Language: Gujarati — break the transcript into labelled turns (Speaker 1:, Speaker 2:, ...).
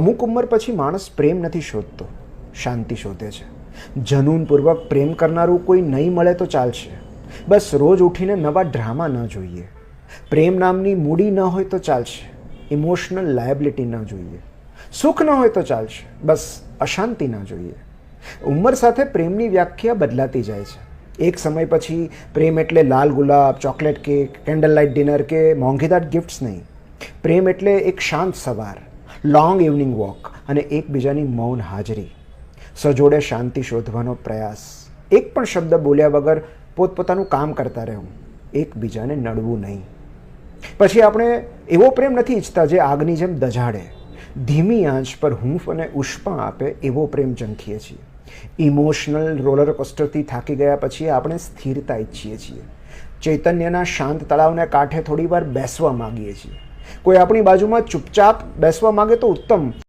Speaker 1: અમુક ઉંમર પછી માણસ પ્રેમ નથી શોધતો, શાંતિ શોધે છે. જનૂનપૂર્વક પ્રેમ કરનારું કોઈ નહીં મળે તો ચાલશે, બસ રોજ ઉઠીને નવા ડ્રામા ન જોઈએ. પ્રેમ નામની મૂડી ન હોય તો ચાલશે, ઇમોશનલ લાયબિલિટી ન જોઈએ. સુખ ન હોય તો ચાલશે, બસ અશાંતિ ન જોઈએ. ઉંમર સાથે પ્રેમની વ્યાખ્યા બદલાતી જાય છે. એક સમય પછી પ્રેમ એટલે લાલ ગુલાબ, chocolate cake, candle light dinner કે મોંઘીદાટ ગિફ્ટ્સ નહીં. પ્રેમ એટલે એક શાંત સવાર, લોંગ ઇવનિંગ વોક અને એકબીજાની મૌન હાજરી. સજોડે શાંતિ શોધવાનો પ્રયાસ, એક પણ શબ્દ બોલ્યા વગર પોતપોતાનું કામ કરતા રહેવું, એકબીજાને નડવું નહીં. પછી આપણે એવો પ્રેમ નથી ઈચ્છતા જે આગની જેમ દઝાડે, ધીમી આંચ પર હૂંફ અને ઉષ્મા આપે એવો પ્રેમ ઝંખીએ છીએ. ઇમોશનલ રોલર કોસ્ટરથી થાકી ગયા પછી આપણે સ્થિરતા ઈચ્છીએ છીએ. ચૈતન્યના શાંત તળાવને કાંઠે થોડી વાર બેસવા માગીએ છીએ. કોઈ આપણી બાજુમાં ચૂપચાપ બેસવા માગે તો ઉત્તમ,